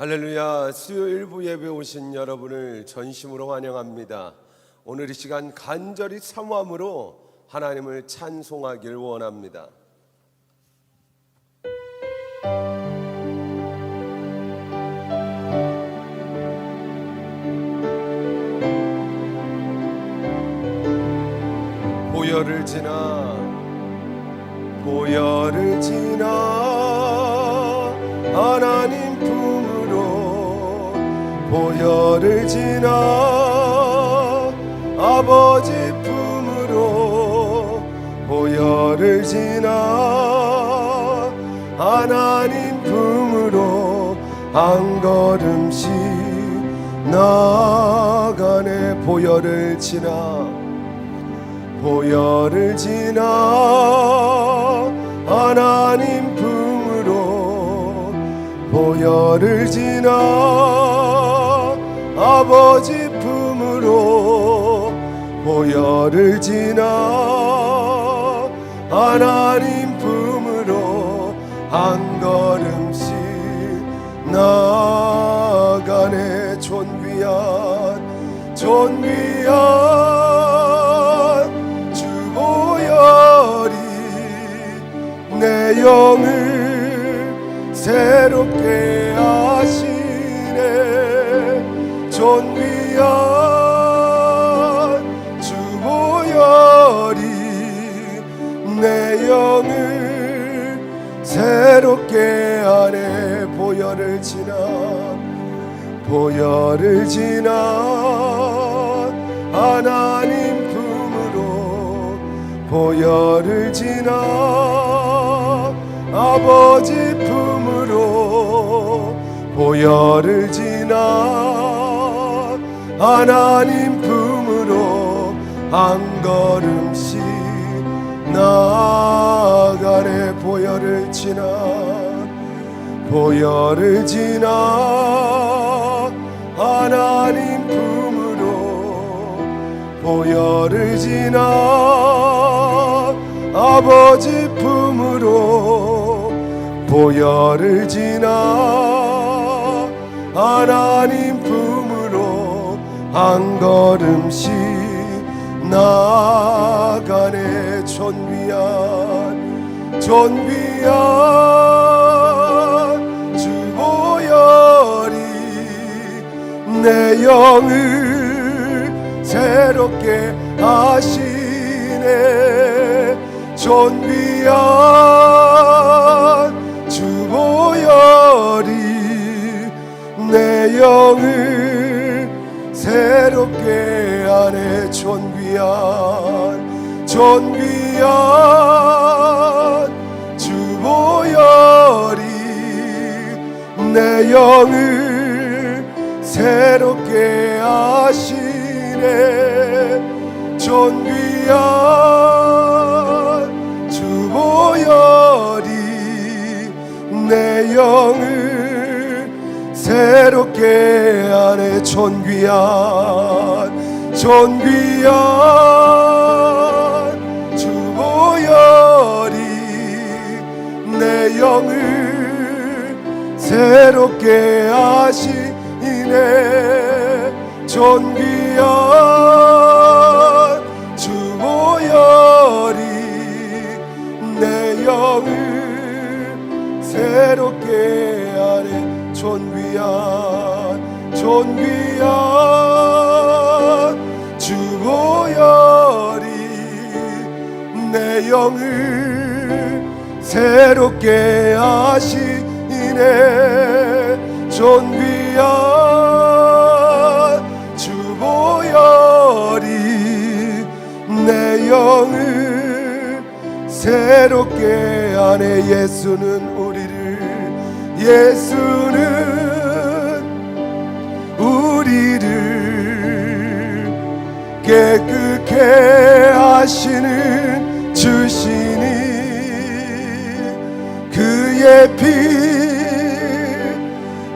할렐루야. 수요일 부 예배 오신 여러분을 전심으로 환영합니다. 오늘 이 시간 간절히 사모함으로 하나님을 찬송하길 원합니다. 보혈을 지나 하나님 품으로 보혈을 지나 아버지 품으로 보혈을 지나 하나님 품으로 한 걸음씩 나아가네. 보혈을 지나 하나님 품으로 보혈을 지나 아버지 품으로 보혈을 지나 하나님 품으로 한 걸음씩 나아가네. 존귀한 주 보혈이 내 영을 새롭게 하시네. 존귀한 주 보혈이 내 영을 새롭게 하네. 보혈을 지나 하나님 품으로 보혈을 지나 아버지 품으로 보혈을 지나 하나님 품으로 한 걸음씩 나아가네. 보혈을 지나 하나님 품으로 보혈을 지나 아버지 품으로 보혈을 지나 하나님 품으로 한 걸음씩 나아가네. 존귀한 주 보혈이 내 영을 새롭게 하시네. 존귀한 주 보혈이 내 영을 새롭게 하네. 존귀한 주 보혈이 내 영을 새롭게 하시네. 존귀한 주 보혈이 내 영을 새롭게 하네. 존귀한 주 보혈이 내 영을 새롭게 하시네. 존귀한 주 보혈이 내 영을 새롭게 하네. 존귀한 주 보혈이 내 영을 새롭게 하시네. 존귀한 주 보혈이 내 영을 새롭게 하네. 예수는 우리를 깨끗게 하시는 주시니 그의 피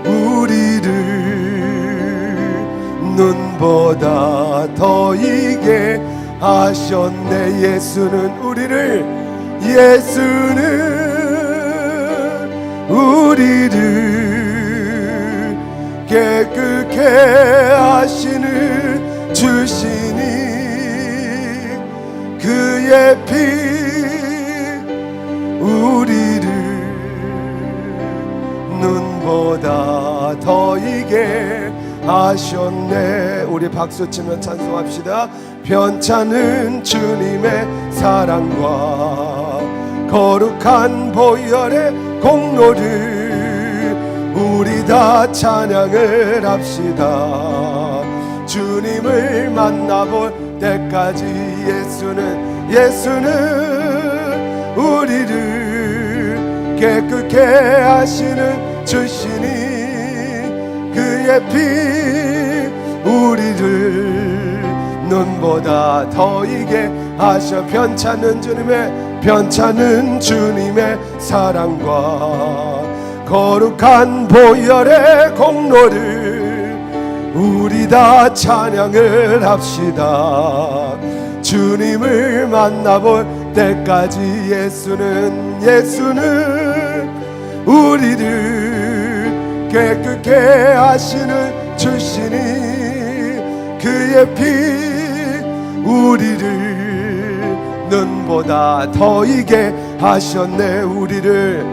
우리를 눈보다 더 이게 하셨네. 예수는 우리를 깨끗게 하시는 주시니 그의 피 우리를 눈보다 더 이게 하셨네. 우리 박수치며 찬송합시다. 편찮은 주님의 사랑과 거룩한 보혈의 공로를 우리 다 찬양을 합시다. 주님을 만나볼 때까지 예수는 우리를 깨끗게 하시는 주시니 그의 피 우리를 눈보다 더 이게 하셔. 편찮은 주님의 사랑과 거룩한 보혈의 공로를 우리 다 찬양을 합시다. 주님을 만나볼 때까지 예수는 우리를 깨끗게 하시는 주시니 그의 피 우리를 눈보다 더 이게 하셨네. 우리를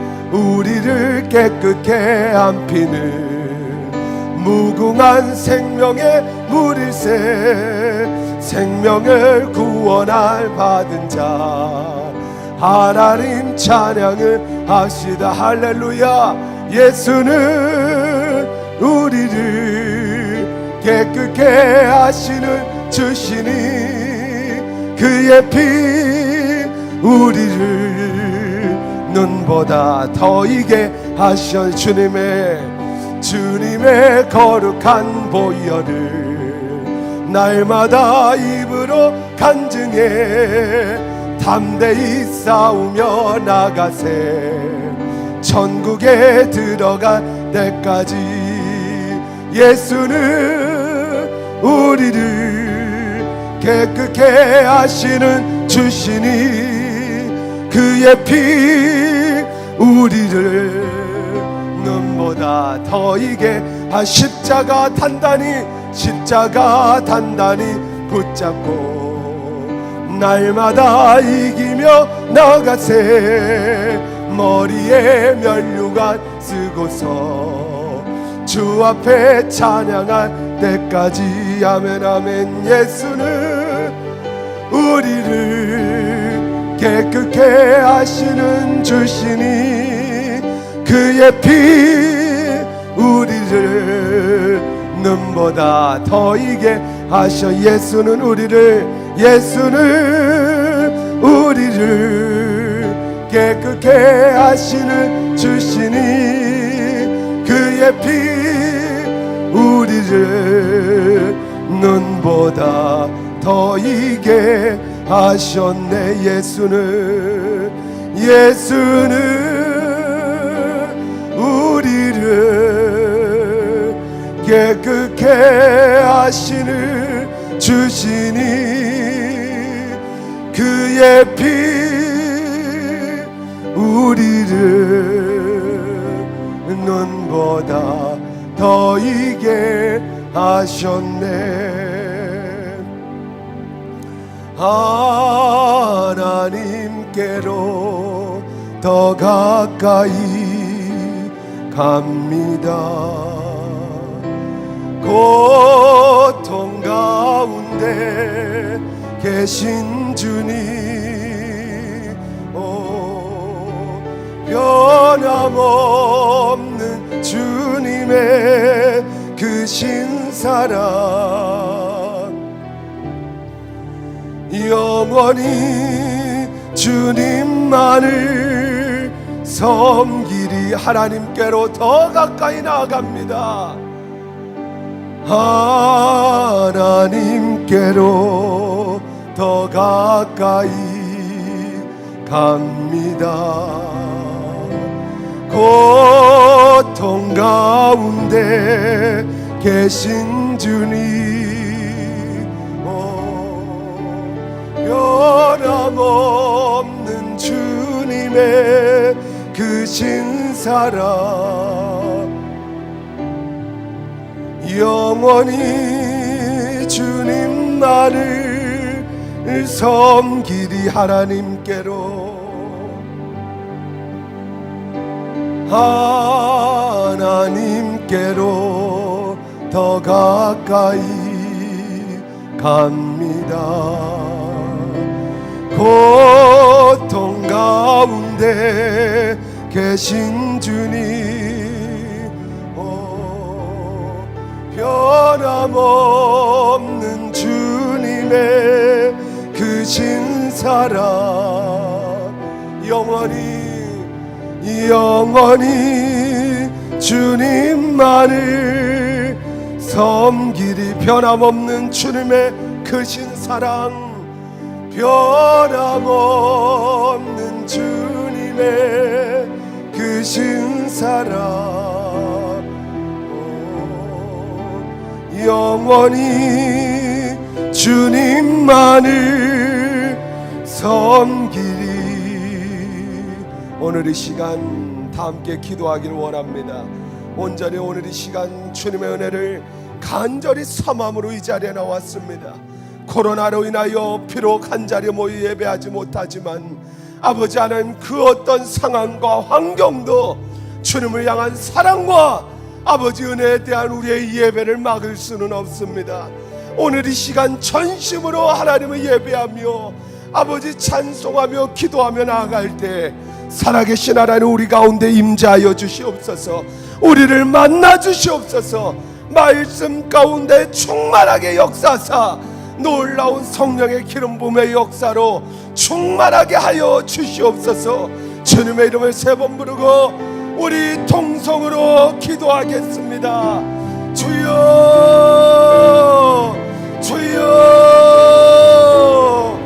깨끗게 한 피는 무궁한 생명의 물일세. 생명을 구원할 받은 자 하나님 찬양을 합시다. 할렐루야. 예수는 우리를 깨끗게 하시는 주시니 그의 피 우리를 눈보다 더 이게 하셔. 주님의 거룩한 보혈을 날마다 입으로 간증해 담대히 싸우며 나가세. 천국에 들어갈 때까지 예수는 우리를 깨끗게 하시는 주시니 그의 피 우리를 눈보다 더 이게 십자가 단단히 붙잡고 날마다 이기며 나가세. 머리에 면류관 쓰고서 주 앞에 찬양할 때까지 아멘 아멘. 예수는 우리를 깨끗게 하시는 주시니 그의 피 우리를 눈보다 더 이게 하셔. 예수는 우리를 깨끗게 하시는 주시니 그의 피 우리를 눈보다 더 이게 하셨네. 예수는 우리를 깨끗게 하시는 주시니 그의 피 우리를 눈보다 더 이게 하셨네. 하나님께로 더 가까이 갑니다. 고통 가운데 계신 주님 변함없는 주님의 그 신사랑 영원히 주님만을 섬기리. 하나님께로 더 가까이 나아갑니다. 하나님께로 더 가까이 갑니다. 고통 가운데 계신 주님 변함없는 주님의 그 신사랑 영원히 주님만을 섬기리. 하나님께로 하나님께로 더 가까이 갑니다. 고통 가운데 계신 주님, 변함없는 주님의 그 신사랑 영원히 주님만을 섬기리. 변함없는 주님의 그 신사랑, 변함없는 주님의 그 신사랑, 영원히 주님만을 섬기리. 오늘 이 시간 다 함께 기도하기를 원합니다. 온전히 오늘 이 시간 주님의 은혜를 간절히 사모함으로 이 자리에 나왔습니다. 코로나로 인하여 비록 한자리에 모여 예배하지 못하지만 아버지 하나님, 그 어떤 상황과 환경도 주님을 향한 사랑과 아버지 은혜에 대한 우리의 예배를 막을 수는 없습니다. 오늘 이 시간 전심으로 하나님을 예배하며 아버지 찬송하며 기도하며 나아갈 때 살아계신 하나님 우리 가운데 임재하여 주시옵소서. 우리를 만나 주시옵소서. 말씀 가운데 충만하게 역사하사 놀라운 성령의 기름 부음의 역사로 충만하게 하여 주시옵소서. 주님의 이름을 세 번 부르고 우리 통성으로 기도하겠습니다. 주여, 주여,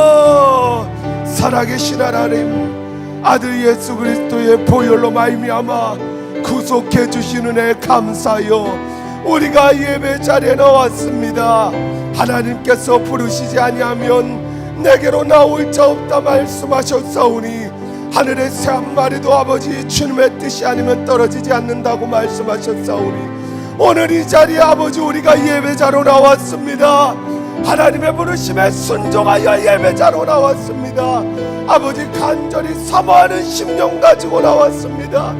주여. 살아계신 하나님, 아들 예수 그리스도의 보혈로 말미암아 구속해 주시는 은혜 감사하여 우리가 예배 자리에 나왔습니다. 하나님께서 부르시지 아니하면 내게로 나올 자 없다 말씀하셨사오니 하늘의 새 한 마리도 아버지 주님의 뜻이 아니면 떨어지지 않는다고 말씀하셨사오니 오늘 이 자리에 아버지 우리가 예배자로 나왔습니다. 하나님의 부르심에 순종하여 예배자로 나왔습니다. 아버지 간절히 사모하는 심령 가지고 나왔습니다.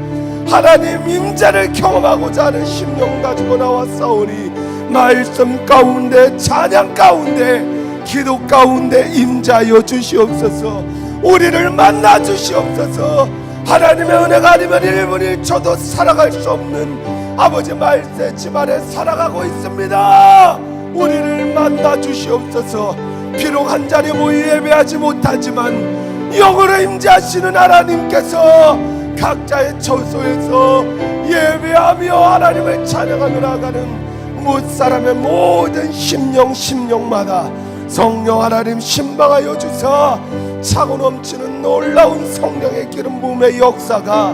하나님 임재를 경험하고자 하는 심령 가지고 나왔사오니 말씀 가운데, 찬양 가운데, 기도 가운데 임재하여 주시옵소서. 우리를 만나 주시옵소서. 하나님의 은혜가 아니면 1분 1초도 살아갈 수 없는 아버지 말세 집안에 살아가고 있습니다. 우리를 만나 주시옵소서. 비록 한자리에 모여 예배하지 못하지만 영으로 임재하시는 하나님께서 각자의 처소에서 예배하며 하나님을 찬양하며 나아가는 무엇사람의 모든 심령마다 성령 하나님 신방하여 주사 차고 넘치는 놀라운 성령의 기름 부음의 역사가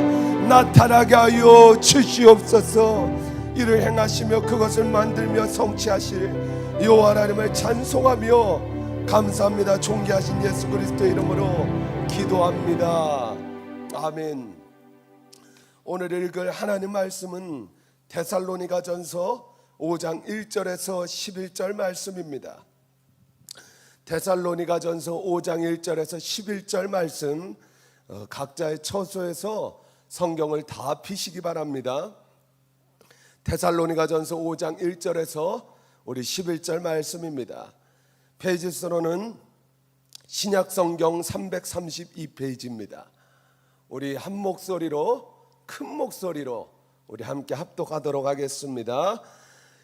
나타나게 하여 주시옵소서. 이를 행하시며 그것을 만들며 성취하실 여호와 하나님을 찬송하며 감사합니다. 존귀하신 예수 그리스도의 이름으로 기도합니다. 아멘. 오늘 읽을 하나님 말씀은 데살로니가전서 5장 1절에서 11절 말씀입니다. 데살로니가전서 5장 1절에서 11절 말씀, 각자의 처소에서 성경을 다 피시기 바랍니다. 데살로니가전서 5장 1절에서 우리 11절 말씀입니다. 페이지 수로는 신약성경 332페이지입니다. 우리 한 목소리로, 큰 목소리로 우리 함께 합독하도록 하겠습니다.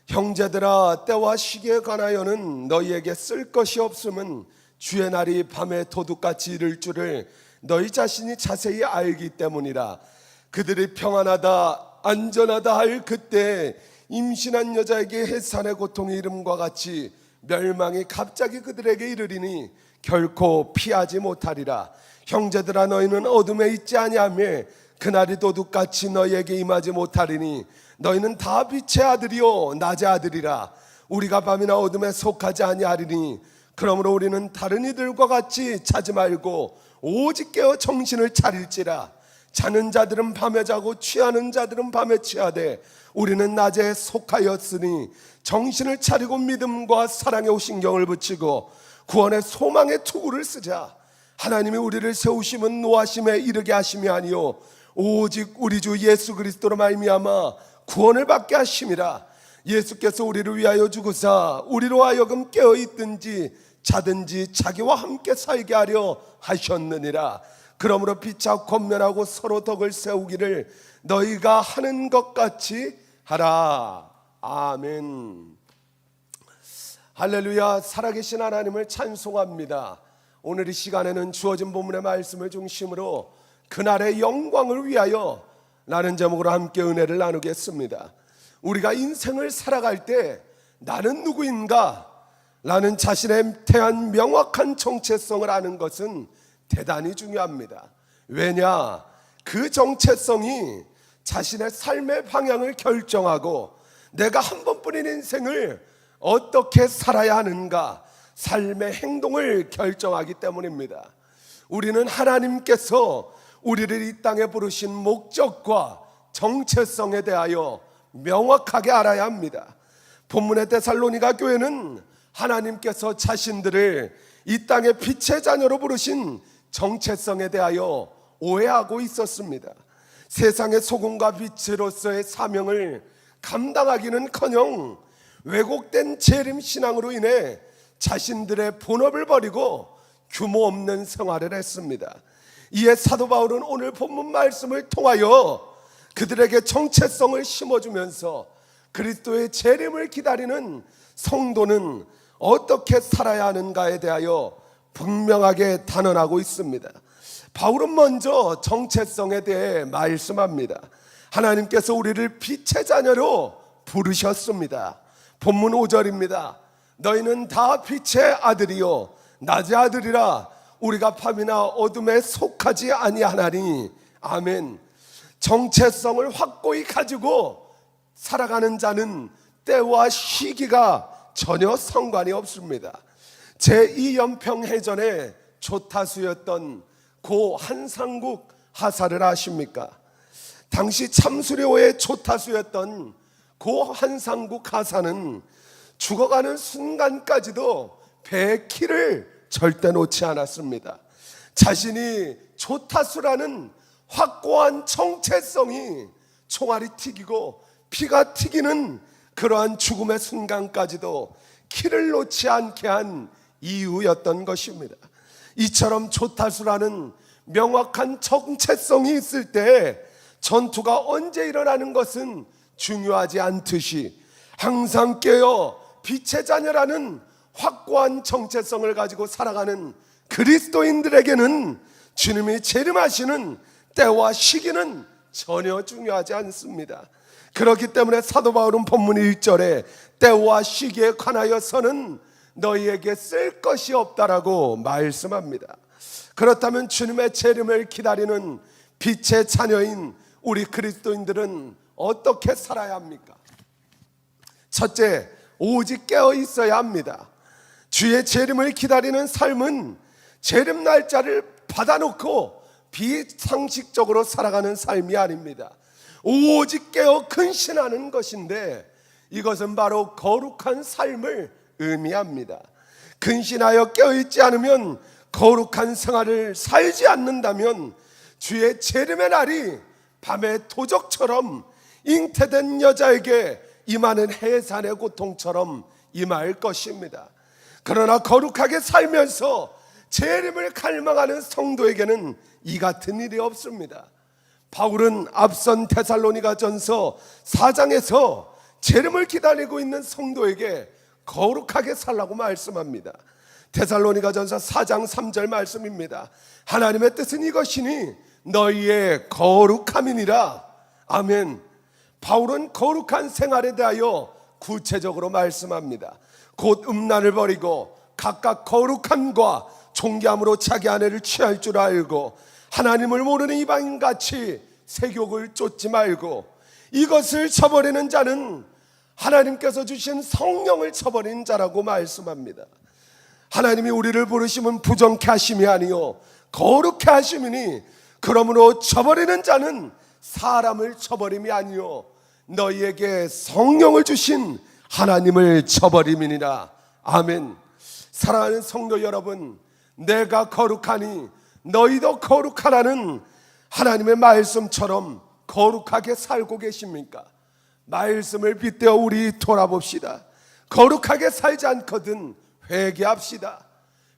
형제들아, 때와 시기에 관하여는 너희에게 쓸 것이 없음은 주의 날이 밤에 도둑같이 이를 줄을 너희 자신이 자세히 알기 때문이라. 그들이 평안하다 안전하다 할 그때 임신한 여자에게 해산의 고통이 이름과 같이 멸망이 갑자기 그들에게 이르리니 결코 피하지 못하리라. 형제들아, 너희는 어둠에 있지 아니하며 그날이 도둑같이 너희에게 임하지 못하리니 너희는 다 빛의 아들이요 낮의 아들이라. 우리가 밤이나 어둠에 속하지 아니하리니 그러므로 우리는 다른 이들과 같이 자지 말고 오직 깨어 정신을 차릴지라. 자는 자들은 밤에 자고 취하는 자들은 밤에 취하되 우리는 낮에 속하였으니 정신을 차리고 믿음과 사랑에 신경을 붙이고 구원의 소망의 투구를 쓰자. 하나님이 우리를 세우심은 노하심에 이르게 하심이 아니요 오직 우리 주 예수 그리스도로 말미암아 구원을 받게 하심이라. 예수께서 우리를 위하여 죽으사 우리로 하여금 깨어있든지 자든지 자기와 함께 살게 하려 하셨느니라. 그러므로 피차 권면하고 서로 덕을 세우기를 너희가 하는 것 같이 하라. 아멘. 할렐루야. 살아계신 하나님을 찬송합니다. 오늘 이 시간에는 주어진 본문의 말씀을 중심으로 그날의 영광을 위하여 라는 제목으로 함께 은혜를 나누겠습니다. 우리가 인생을 살아갈 때 나는 누구인가 라는 자신에 대한 명확한 정체성을 아는 것은 대단히 중요합니다. 왜냐? 그 정체성이 자신의 삶의 방향을 결정하고 내가 한 번뿐인 인생을 어떻게 살아야 하는가, 삶의 행동을 결정하기 때문입니다. 우리는 하나님께서 우리를 이 땅에 부르신 목적과 정체성에 대하여 명확하게 알아야 합니다. 본문의 데살로니가 교회는 하나님께서 자신들을 이 땅의 빛의 자녀로 부르신 정체성에 대하여 오해하고 있었습니다. 세상의 소금과 빛으로서의 사명을 감당하기는커녕 왜곡된 재림 신앙으로 인해 자신들의 본업을 버리고 규모 없는 생활을 했습니다. 이에 사도 바울은 오늘 본문 말씀을 통하여 그들에게 정체성을 심어주면서 그리스도의 재림을 기다리는 성도는 어떻게 살아야 하는가에 대하여 분명하게 단언하고 있습니다. 바울은 먼저 정체성에 대해 말씀합니다. 하나님께서 우리를 빛의 자녀로 부르셨습니다. 본문 5절입니다. 너희는 다 빛의 아들이요 낮의 아들이라. 우리가 밤이나 어둠에 속하지 아니하나니. 아멘. 정체성을 확고히 가지고 살아가는 자는 때와 시기가 전혀 상관이 없습니다. 제2연평해전의 조타수였던 고 한상국 하사를 아십니까? 당시 참수료의 조타수였던 고 한상국 하사는 죽어가는 순간까지도 배의 키를 절대 놓지 않았습니다. 자신이 조타수라는 확고한 정체성이 총알이 튀기고 피가 튀기는 그러한 죽음의 순간까지도 키를 놓지 않게 한 이유였던 것입니다. 이처럼 조타수라는 명확한 정체성이 있을 때 전투가 언제 일어나는 것은 중요하지 않듯이 항상 깨어 빛의 자녀라는 확고한 정체성을 가지고 살아가는 그리스도인들에게는 주님이 재림하시는 때와 시기는 전혀 중요하지 않습니다. 그렇기 때문에 사도 바울은 본문 1절에 때와 시기에 관하여서는 너희에게 쓸 것이 없다라고 말씀합니다. 그렇다면 주님의 재림을 기다리는 빛의 자녀인 우리 그리스도인들은 어떻게 살아야 합니까? 첫째, 오직 깨어 있어야 합니다. 주의 재림을 기다리는 삶은 재림 날짜를 받아놓고 비상식적으로 살아가는 삶이 아닙니다. 오직 깨어 근신하는 것인데 이것은 바로 거룩한 삶을 의미합니다. 근신하여 깨어있지 않으면 거룩한 생활을 살지 않는다면 주의 재림의 날이 밤의 도적처럼 잉태된 여자에게 임하는 해산의 고통처럼 임할 것입니다. 그러나 거룩하게 살면서 재림을 갈망하는 성도에게는 이 같은 일이 없습니다. 바울은 앞선 데살로니가전서 4장에서 재림을 기다리고 있는 성도에게 거룩하게 살라고 말씀합니다. 데살로니가전서 4장 3절 말씀입니다. 하나님의 뜻은 이것이니 너희의 거룩함이니라. 아멘. 바울은 거룩한 생활에 대하여 구체적으로 말씀합니다. 곧 음란을 버리고 각각 거룩함과 존귀함으로 자기 아내를 취할 줄 알고 하나님을 모르는 이방인같이 세욕을 쫓지 말고 이것을 저버리는 자는 하나님께서 주신 성령을 저버린 자라고 말씀합니다. 하나님이 우리를 부르심은 부정케 하심이 아니요 거룩케 하심이니 그러므로 쳐버리는 자는 사람을 쳐버림이 아니요 너희에게 성령을 주신 하나님을 쳐버림이니라. 아멘. 사랑하는 성도 여러분, 내가 거룩하니 너희도 거룩하라는 하나님의 말씀처럼 거룩하게 살고 계십니까? 말씀을 빗대어 우리 돌아봅시다. 거룩하게 살지 않거든 회개합시다.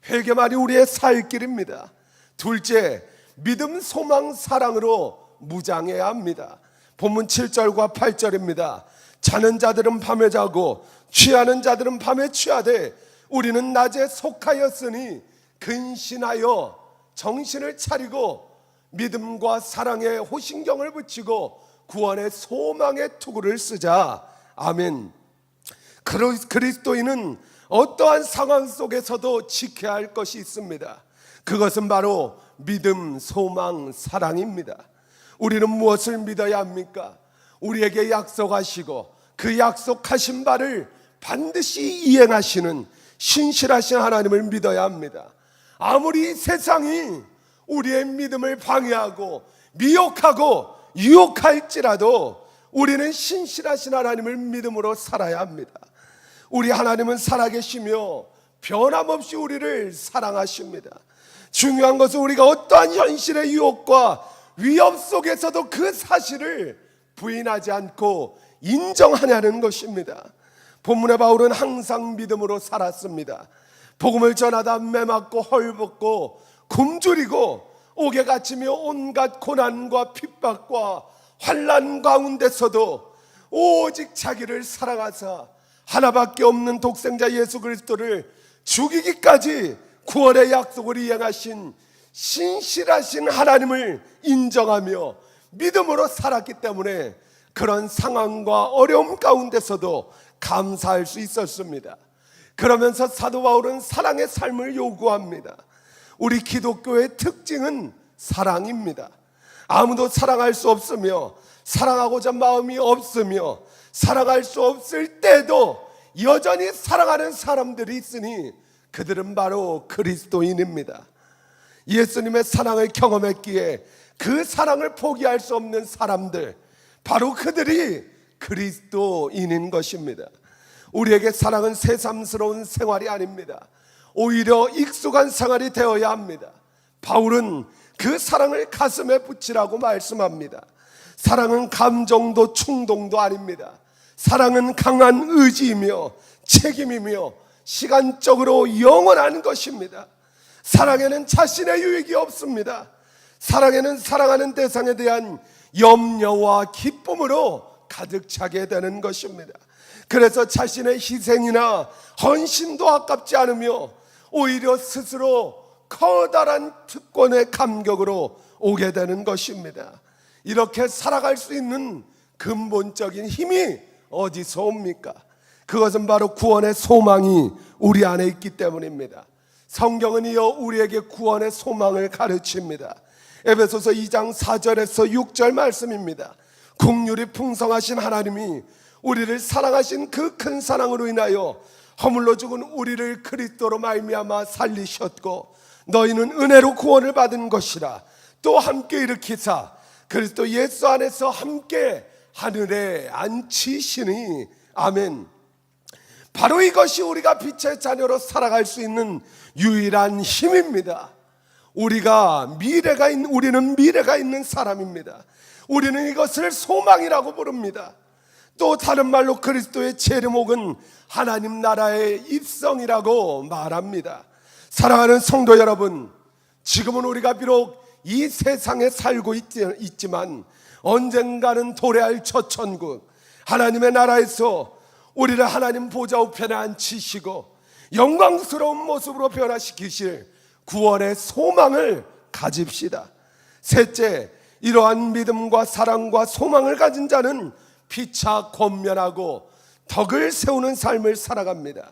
회개만이 우리의 살 길입니다. 둘째, 믿음, 소망, 사랑으로 무장해야 합니다. 본문 7절과 8절입니다. 자는 자들은 밤에 자고 취하는 자들은 밤에 취하되 우리는 낮에 속하였으니 근신하여 정신을 차리고 믿음과 사랑에 호신경을 붙이고 구원의 소망의 투구를 쓰자. 아멘. 그리스도인은 어떠한 상황 속에서도 지켜야 할 것이 있습니다. 그것은 바로 믿음, 소망, 사랑입니다. 우리는 무엇을 믿어야 합니까? 우리에게 약속하시고 그 약속하신 바를 반드시 이행하시는 신실하신 하나님을 믿어야 합니다. 아무리 세상이 우리의 믿음을 방해하고 미혹하고 유혹할지라도 우리는 신실하신 하나님을 믿음으로 살아야 합니다. 우리 하나님은 살아계시며 변함없이 우리를 사랑하십니다. 중요한 것은 우리가 어떠한 현실의 유혹과 위협 속에서도 그 사실을 부인하지 않고 인정하냐는 것입니다. 본문의 바울은 항상 믿음으로 살았습니다. 복음을 전하다 매맞고 헐벗고 굶주리고 옥에 갇히며 온갖 고난과 핍박과 환난 가운데서도 오직 자기를 사랑하사 하나밖에 없는 독생자 예수 그리스도를 죽이기까지 구원의 약속을 이행하신 신실하신 하나님을 인정하며 믿음으로 살았기 때문에 그런 상황과 어려움 가운데서도 감사할 수 있었습니다. 그러면서 사도 바울은 사랑의 삶을 요구합니다. 우리 기독교의 특징은 사랑입니다. 아무도 사랑할 수 없으며 사랑하고자 마음이 없으며 사랑할 수 없을 때도 여전히 사랑하는 사람들이 있으니 그들은 바로 그리스도인입니다. 예수님의 사랑을 경험했기에 그 사랑을 포기할 수 없는 사람들, 바로 그들이 그리스도인인 것입니다. 우리에게 사랑은 새삼스러운 생활이 아닙니다. 오히려 익숙한 생활이 되어야 합니다. 바울은 그 사랑을 가슴에 붙이라고 말씀합니다. 사랑은 감정도 충동도 아닙니다. 사랑은 강한 의지이며 책임이며 시간적으로 영원한 것입니다. 사랑에는 자신의 유익이 없습니다. 사랑에는 사랑하는 대상에 대한 염려와 기쁨으로 가득 차게 되는 것입니다. 그래서 자신의 희생이나 헌신도 아깝지 않으며 오히려 스스로 커다란 특권의 감격으로 오게 되는 것입니다. 이렇게 살아갈 수 있는 근본적인 힘이 어디서 옵니까? 그것은 바로 구원의 소망이 우리 안에 있기 때문입니다. 성경은 이어 우리에게 구원의 소망을 가르칩니다. 에베소서 2장 4절에서 6절 말씀입니다. 긍휼이 풍성하신 하나님이 우리를 사랑하신 그 큰 사랑으로 인하여 허물로 죽은 우리를 그리스도로 말미암아 살리셨고 너희는 은혜로 구원을 받은 것이라. 또 함께 일으키사 그리스도 예수 안에서 함께 하늘에 앉히시니. 아멘. 바로 이것이 우리가 빛의 자녀로 살아갈 수 있는 유일한 힘입니다. 우리는 미래가 있는 사람입니다. 우리는 이것을 소망이라고 부릅니다. 또 다른 말로 그리스도의 재림옥은 하나님 나라의 입성이라고 말합니다. 사랑하는 성도 여러분, 지금은 우리가 비록 이 세상에 살고 있지만 언젠가는 도래할 첫 천국 하나님의 나라에서 우리를 하나님 보좌 우편에 앉히시고 영광스러운 모습으로 변화시키실 구원의 소망을 가집시다. 셋째, 이러한 믿음과 사랑과 소망을 가진 자는 피차 권면하고 덕을 세우는 삶을 살아갑니다.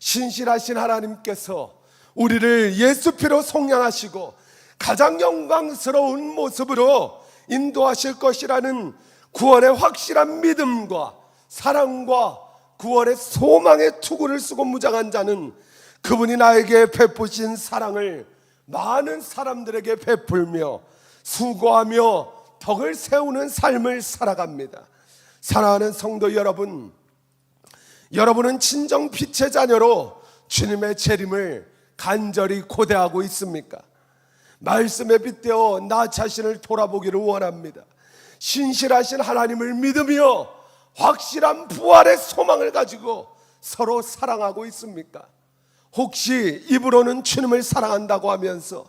신실하신 하나님께서 우리를 예수 피로 속량하시고 가장 영광스러운 모습으로 인도하실 것이라는 구원의 확실한 믿음과 사랑과 구원의 소망의 투구를 쓰고 무장한 자는 그분이 나에게 베푸신 사랑을 많은 사람들에게 베풀며 수고하며 덕을 세우는 삶을 살아갑니다. 사랑하는 성도 여러분, 여러분은 진정 빛의 자녀로 주님의 재림을 간절히 고대하고 있습니까? 말씀에 빗대어 나 자신을 돌아보기를 원합니다. 신실하신 하나님을 믿으며 확실한 부활의 소망을 가지고 서로 사랑하고 있습니까? 혹시 입으로는 주님을 사랑한다고 하면서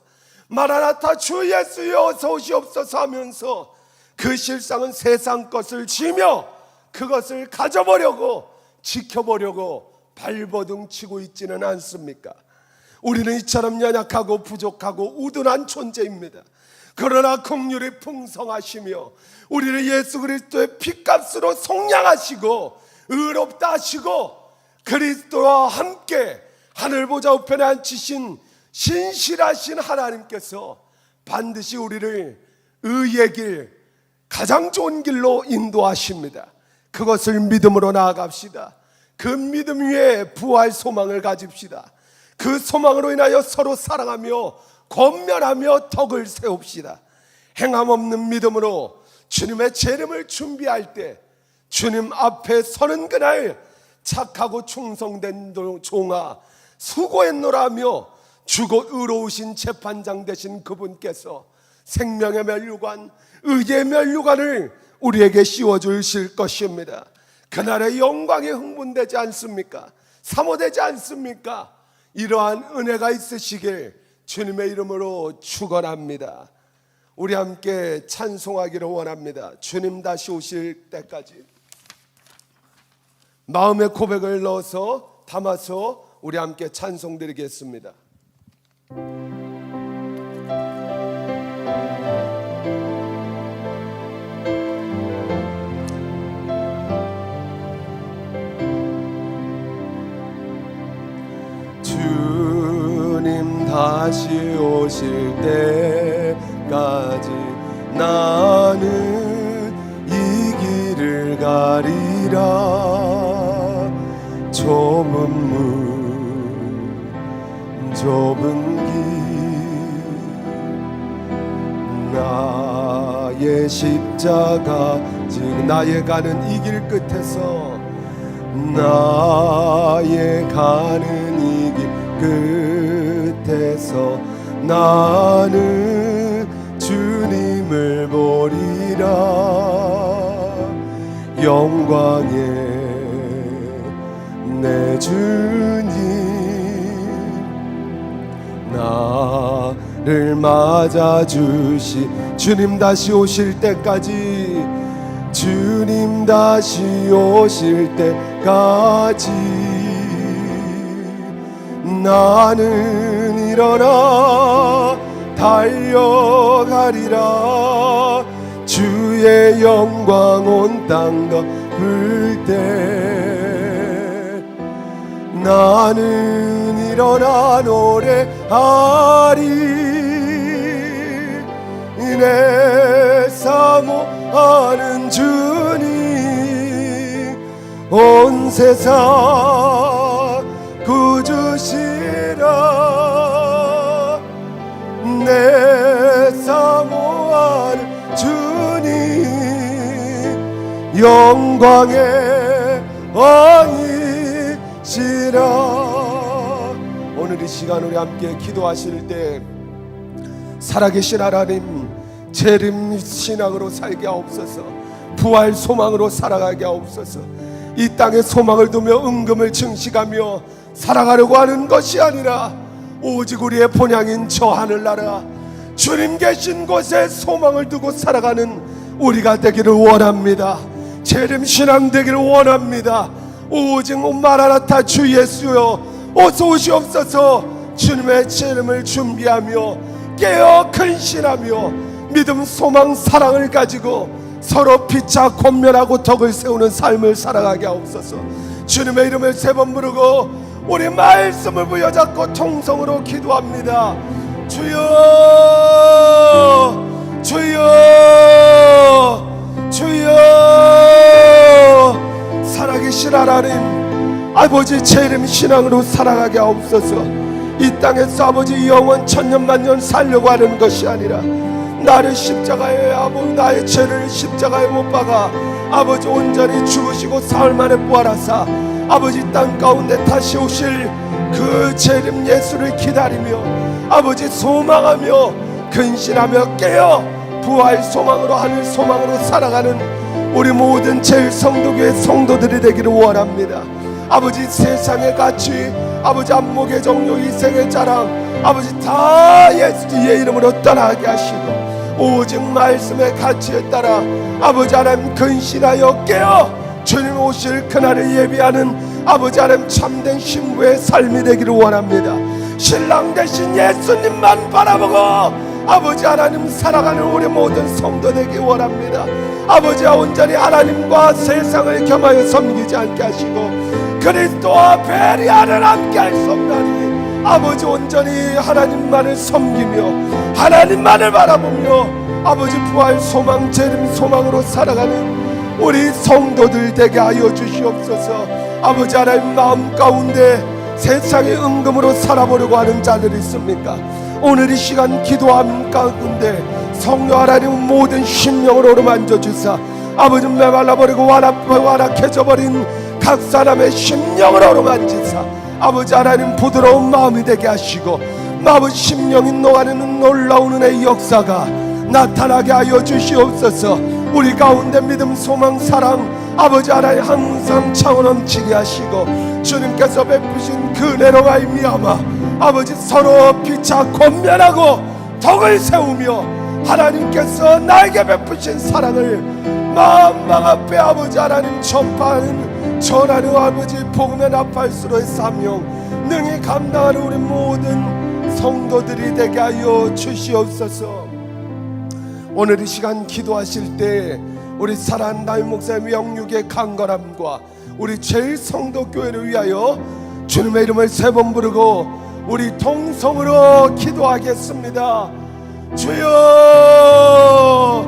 마라나타 주 예수여 어서 오시옵소서 하면서 그 실상은 세상 것을 쥐며 그것을 가져보려고 지켜보려고 발버둥 치고 있지는 않습니까? 우리는 이처럼 연약하고 부족하고 우둔한 존재입니다. 그러나 긍휼이 풍성하시며 우리를 예수 그리스도의 피값으로 속량하시고 의롭다 하시고 그리스도와 함께 하늘 보좌 우편에 앉히신 신실하신 하나님께서 반드시 우리를 의의 길, 가장 좋은 길로 인도하십니다. 그것을 믿음으로 나아갑시다. 그 믿음 위에 부활 소망을 가집시다. 그 소망으로 인하여 서로 사랑하며 권면하며 덕을 세웁시다. 행함 없는 믿음으로 주님의 재림을 준비할 때 주님 앞에 서는 그날 착하고 충성된 종아 수고했노라 하며 주곧 의로우신 재판장 되신 그분께서 생명의 면류관, 의의 면류관을 우리에게 씌워주실 것입니다. 그날의 영광에 흥분되지 않습니까? 사모되지 않습니까? 이러한 은혜가 있으시길 주님의 이름으로 축원합니다. 우리 함께 찬송하기를 원합니다. 주님 다시 오실 때까지 마음의 고백을 넣어서 담아서 우리 함께 찬송드리겠습니다. 주님 다시 오실 때까지 나는 이 길을 가리라. 좁은 문 좁은 길 나의 십자가 지금 나의 가는 이 길 끝에서 나의 가는 이 길 끝에서 나는 주님을 보리라. 영광의 내 주님 나를 맞아주시. 주님 다시 오실 때까지 주님 다시 오실 때까지 나는 일어나 달려가리라. 주의 영광 온 땅 덮을 때 나는 일어나 노래하리. 내 사모하는 주님 온 세상 구주시라. 내 사모하는 주님 영광의 왕이시라. 오늘 이 시간 우리 함께 기도하실 때 살아계신 하나님 재림 신앙으로 살게 하옵소서. 부활 소망으로 살아가게 하옵소서. 이 땅에 소망을 두며 은금을 증식하며 살아가려고 하는 것이 아니라 오직 우리의 본향인 저 하늘나라 주님 계신 곳에 소망을 두고 살아가는 우리가 되기를 원합니다. 재림 신앙 되기를 원합니다. 오직 마라나타 주 예수여 어서 오시옵소서. 주님의 재림을 준비하며 깨어 근신하며 믿음, 소망, 사랑을 가지고 서로 피차 권면하고 덕을 세우는 삶을 살아가게 하옵소서. 주님의 이름을 세 번 부르고 우리 말씀을 부여잡고 통성으로 기도합니다. 주여 주여 주여. 살아계신 하나님 아버지 재림 신앙으로 살아가게 하옵소서. 이 땅에서 아버지 영원 천년만년 살려고 하는 것이 아니라 나를 십자가에 나의 죄를 십자가에 못 박아 아버지 온전히 죽으시고 사흘 만에 부활하사 아버지 땅 가운데 다시 오실 그 재림 예수를 기다리며 아버지 소망하며 근신하며 깨어 부활 소망으로 하늘 소망으로 살아가는 우리 모든 제일성도교회 성도들이 되기를 원합니다. 아버지 세상의 가치, 아버지 안목의 정욕, 이생의 자랑, 아버지 다 예수의 이름으로 떠나게 하시고 오직 말씀의 가치에 따라 아버지 하나님 근신하여 깨어 주님 오실 그날을 예비하는 아버지 하나님 참된 신부의 삶이 되기를 원합니다. 신랑 대신 예수님만 바라보고 아버지 하나님 살아가는 우리 모든 성도 되기 원합니다. 아버지와 온전히 하나님과 세상을 겸하여 섬기지 않게 하시고 그리스도와 베리아를 함께 할 수 없나니 아버지 온전히 하나님만을 섬기며 하나님만을 바라보며 아버지 부활 소망 재림 소망으로 살아가는 우리 성도들 되게 하여 주시옵소서. 아버지 하나님 마음 가운데 세상의 은금으로 살아보려고 하는 자들이 있습니까? 오늘 이 시간 기도함 가운데 성령 하나님 모든 심령을 어루만져 주사 아버지 메말라버리고 완악해져 버린 각 사람의 심령을 어루만지사 아버지 하나님 부드러운 마음이 되게 하시고 아버지 심령이 녹아내는 놀라운 은혜의 역사가 나타나게 하여 주시옵소서. 우리 가운데 믿음 소망 사랑 아버지 하나님 항상 차원 넘치게 하시고 주님께서 베푸신 그 은혜로 말미암아 아버지 서로 피차 권면하고 덕을 세우며 하나님께서 나에게 베푸신 사랑을 마음 앞에 아버지 하나님 전하는 아버지 복음의 나팔수로의 사명 능히 감당하는 우리 모든 성도들이 되게 하여 주시옵소서. 오늘 이 시간 기도하실 때 우리 사랑하는 담임 목사님 영육의 강건함과 우리 제일성도교회를 위하여 주님의 이름을 세 번 부르고 우리 통성으로 기도하겠습니다. 주여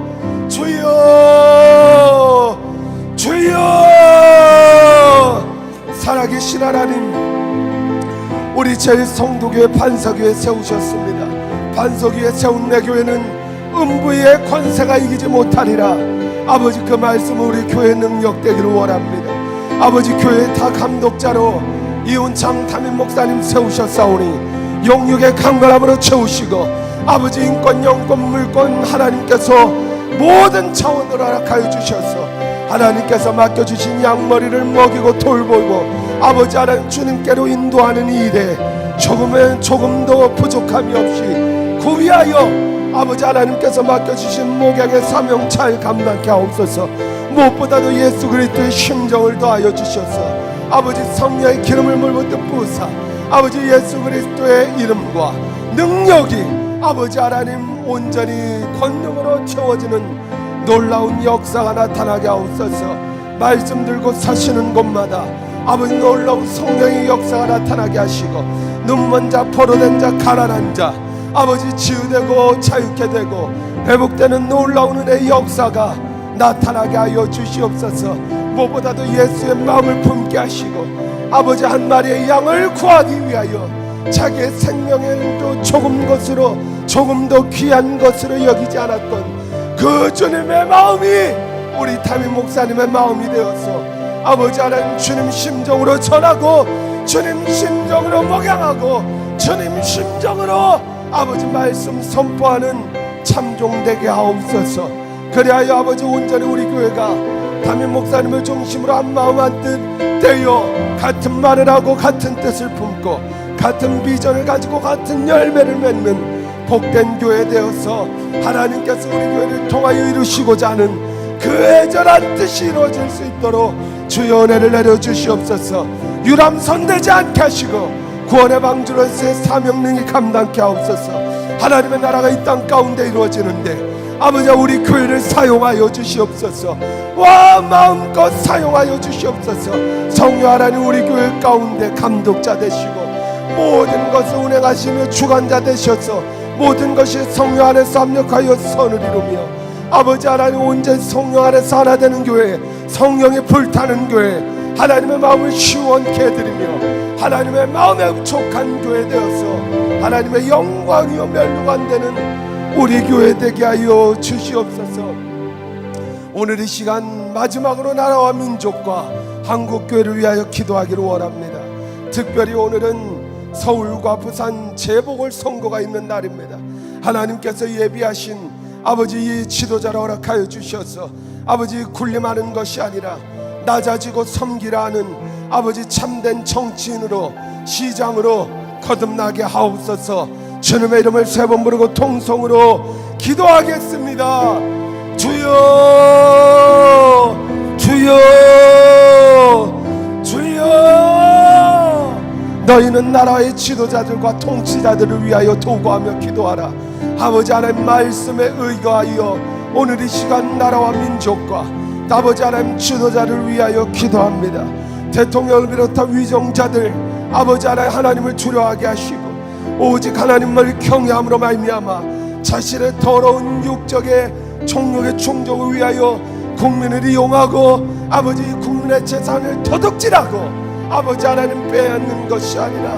주여 주여. 살아계신 하나님 우리 제일성도교회 반석위에 세우셨습니다. 반석위에 세운 내 교회는 음부의 권세가 이기지 못하리라. 아버지 그 말씀은 우리 교회 능력되기를 원합니다. 아버지 교회 다 감독자로 이훈창 담임 목사님 세우셨사오니 영육의 강건함으로 채우시고 아버지 인권 영권 물권 하나님께서 모든 차원으로 허락하여 주셔서 하나님께서 맡겨주신 양머리를 먹이고 돌보고 아버지 하나님 주님께로 인도하는 이 일에 조금도 부족함이 없이 구비하여 아버지 하나님께서 맡겨주신 목양의 사명 잘 감당케 하옵소서. 무엇보다도 예수 그리스도의 심정을 더하여 주셔서 아버지 성령의 기름을 물붓듯 부으사 아버지 예수 그리스도의 이름과 능력이 아버지 하나님 온전히 권능으로 채워지는 놀라운 역사가 나타나게 하옵소서. 말씀 들고 사시는 곳마다 아버지 놀라운 성령의 역사가 나타나게 하시고 눈먼 자 포로된 자 가난한 자 아버지 치유되고 자유케 되고 회복되는 놀라운 은혜의 역사가 나타나게 하여 주시옵소서. 무엇보다도 예수의 마음을 품게 하시고 아버지 한 마리의 양을 구하기 위하여 자기의 생명을 조금 더 귀한 것으로 여기지 않았던 그 주님의 마음이 우리 담임 목사님의 마음이 되어서 아버지 하나님 주님 심정으로 전하고 주님 심정으로 목양하고 주님 심정으로 아버지 말씀 선포하는 참종되게 하옵소서. 그리하여 아버지 온전히 우리 교회가 담임 목사님을 중심으로 한 마음 한 뜻 되어 같은 말을 하고 같은 뜻을 품고 같은 비전을 가지고 같은 열매를 맺는 복된 교회 되어서 하나님께서 우리 교회를 통하여 이루시고자 하는 그 애절한 뜻이 이루어질 수 있도록 주의 은혜를 내려주시옵소서. 유람선되지 않게 하시고 구원의 방주로서의 사명능이 감당케 하옵소서. 하나님의 나라가 이 땅 가운데 이루어지는데 아버지 우리 교회를 사용하여 주시옵소서. 와 마음껏 사용하여 주시옵소서. 성령 하나님 우리 교회 가운데 감독자 되시고 모든 것을 운행하시며 주관자 되셔서 모든 것이 성령 안에서 합력하여 선을 이루며 아버지 하나님 온전히 성령 안에서 하나 되는 교회 성령이 불타는 교회 하나님의 마음을 시원케 해드리며 하나님의 마음에 촉한 교회 되어서 하나님의 영광이요 멸류관 되는 우리 교회 되게 하여 주시옵소서. 오늘 이 시간 마지막으로 나라와 민족과 한국교회를 위하여 기도하기를 원합니다. 특별히 오늘은 서울과 부산 재보궐선거가 있는 날입니다. 하나님께서 예비하신 아버지 이 지도자를 허락하여 주셔서 아버지 군림하는 것이 아니라 낮아지고 섬기라 하는 아버지 참된 정치인으로 시장으로 거듭나게 하옵소서. 주님의 이름을 세 번 부르고 통성으로 기도하겠습니다. 주여 주여 주여. 너희는 나라의 지도자들과 통치자들을 위하여 도구하며 기도하라. 아버지 하나님 말씀에 의거하여 오늘 이 시간 나라와 민족과 아버지 하나님 지도자를 위하여 기도합니다. 대통령을 비롯한 위정자들 아버지 하나님을 두려워하게 하시고 오직 하나님을 경외함으로 말미암아 자신의 더러운 육적의 종력의 충족을 위하여 국민을 이용하고 아버지 국민의 재산을 도둑질하고 아버지 하나님 빼앗는 것이 아니라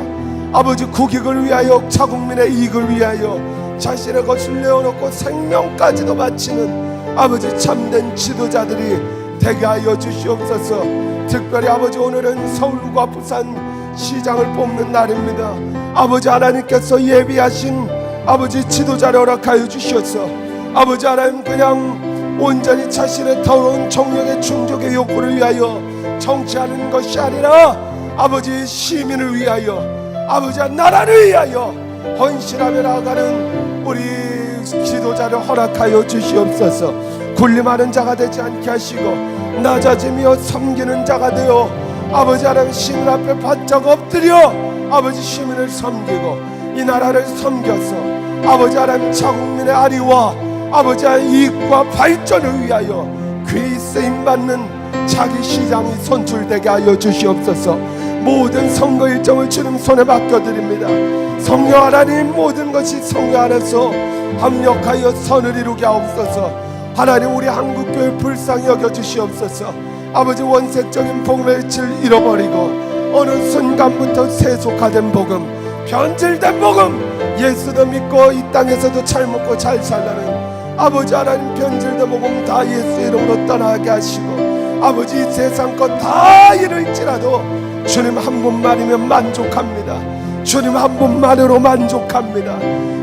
아버지 국익을 위하여 자국민의 이익을 위하여 자신의 것을 내어놓고 생명까지도 바치는 아버지 참된 지도자들이 되게 하여 주시옵소서. 특별히 아버지 오늘은 서울과 부산 시장을 뽑는 날입니다. 아버지 하나님께서 예비하신 아버지 지도자를 허락하여 주셔서 아버지 하나님 그냥 온전히 자신의 더러운 정력의 충족의 욕구를 위하여 정치하는 것이 아니라 아버지 시민을 위하여 아버지 나라를 위하여 헌신하며 나아가는 우리 지도자를 허락하여 주시옵소서. 군림하는 자가 되지 않게 하시고 낮아지며 섬기는 자가 되어 아버지 하나님 시민 앞에 바짝 엎드려 아버지 시민을 섬기고 이 나라를 섬겨서 아버지 하나님 자국민의 안위와 아버지 하나님 이익과 발전을 위하여 귀히 쓰임받는 자기 시장이 선출되게 하여 주시옵소서. 모든 선거 일정을 주님 손에 맡겨드립니다. 성령 하나님 모든 것이 성령 안에서 합력하여 선을 이루게 하옵소서. 하나님 우리 한국교회 불쌍히 여겨주시옵소서. 아버지 원색적인 복음의 질 잃어버리고 어느 순간부터 세속화된 복음, 변질된 복음, 예수도 믿고 이 땅에서도 잘 먹고 잘 살라는 아버지 하나님 변질된 복음 다 예수 이름으로 떠나게 하시고 아버지 이 세상 것 다 잃을지라도 주님 한 분만이면 만족합니다. 주님 한 분만으로 만족합니다.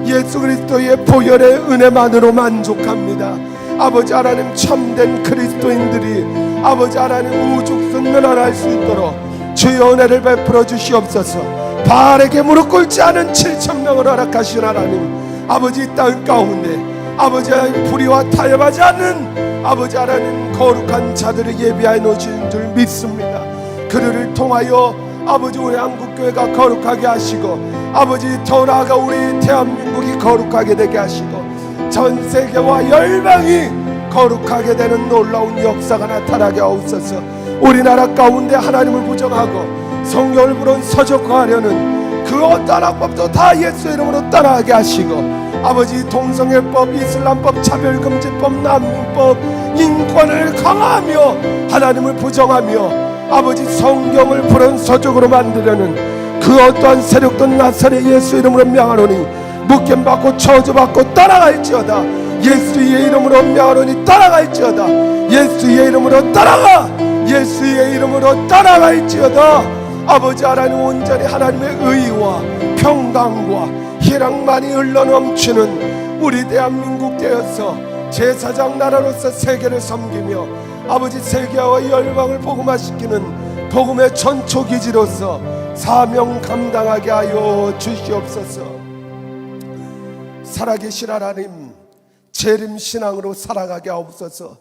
예수 그리스도의 보혈의 은혜만으로 만족합니다. 아버지 하나님 참된 그리스도인들이 아버지 하나님 우죽순면할 수 있도록 주의 은혜를 베풀어 주시옵소서. 바알에게 무릎 꿇지 않은 7,000명을 허락하신 하나님 아버지 땅 가운데 아버지 하나님 불의와 타협하지 않는 아버지 하나님 거룩한 자들을 예비하여 놓으신 줄 믿습니다. 그들을 통하여 아버지 우리 한국교회가 거룩하게 하시고 아버지 더 나아가 우리 대한민국이 거룩하게 되게 하시고 전 세계와 열방이 거룩하게 되는 놀라운 역사가 나타나게 하옵소서. 우리나라 가운데 하나님을 부정하고 성경을 부른 서적화하려는 그 어떠한 악법도 다 예수 이름으로 떠나게 하시고 아버지 동성애법, 이슬람법, 차별금지법, 난민법, 인권을 강화하며 하나님을 부정하며 아버지 성경을 부른 서적으로 만들려는 그 어떠한 세력도 나사렛 예수 이름으로 명하노니 묶임받고 저주받고 떠나갈지어다. 예수의 이름으로 명하노니 떠나갈지어다. 예수의 이름으로 떠나가. 예수의 이름으로 떠나갈지어다. 아버지 하나님 온전히 하나님의 의와 평강과 희락만이 흘러넘치는 우리 대한민국 되어서 제사장 나라로서 세계를 섬기며 아버지 세계와 열방을 복음화시키는 복음의 전초기지로서 사명 감당하게 하여 주시옵소서. 살아계신 하나님 재림신앙으로 살아가게 하옵소서.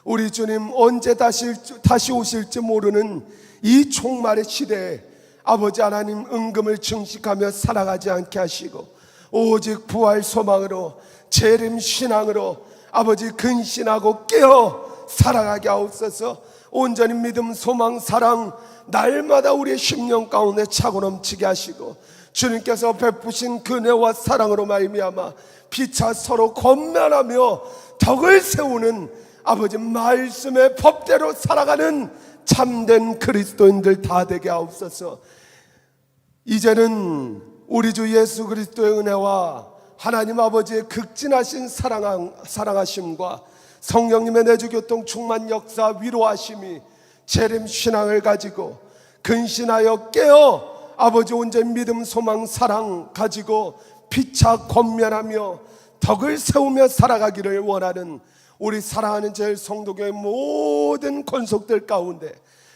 우리 주님 언제 다시 오실지 모르는 이 종말의 시대에 아버지 하나님 은금을 증식하며 살아가지 않게 하시고 오직 부활 소망으로 재림신앙으로 아버지 근신하고 깨어 살아가게 하옵소서. 온전히 믿음, 소망, 사랑 날마다 우리의 심령 가운데 차고 넘치게 하시고 주님께서 베푸신 그네와 사랑으로 말미암아 피차 서로 권면하며 덕을 세우는 아버지 말씀의 법대로 살아가는 참된 그리스도인들 다 되게 하옵소서. 이제는 우리 주 예수 그리스도의 은혜와 하나님 아버지의 극진하신 사랑하심과 성령님의 내주교통 충만 역사 위로하심이 재림 신앙을 가지고 근신하여 깨어 아버지 온전히 믿음 소망 사랑 가지고 피차 권면하며 덕을 세우며 살아가기를 원하는 우리 사랑하는 제일 성도교회 모든 권속들 가운데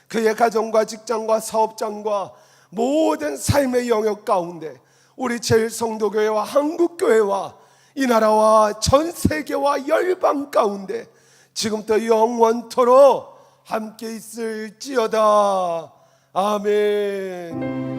그의 가정과 직장과 사업장과 모든 삶의 영역 가운데 우리 제일 성도교회와 한국교회와 이 나라와 전 세계와 열방 가운데 지금부터 영원토록 함께 있을지어다. 아멘.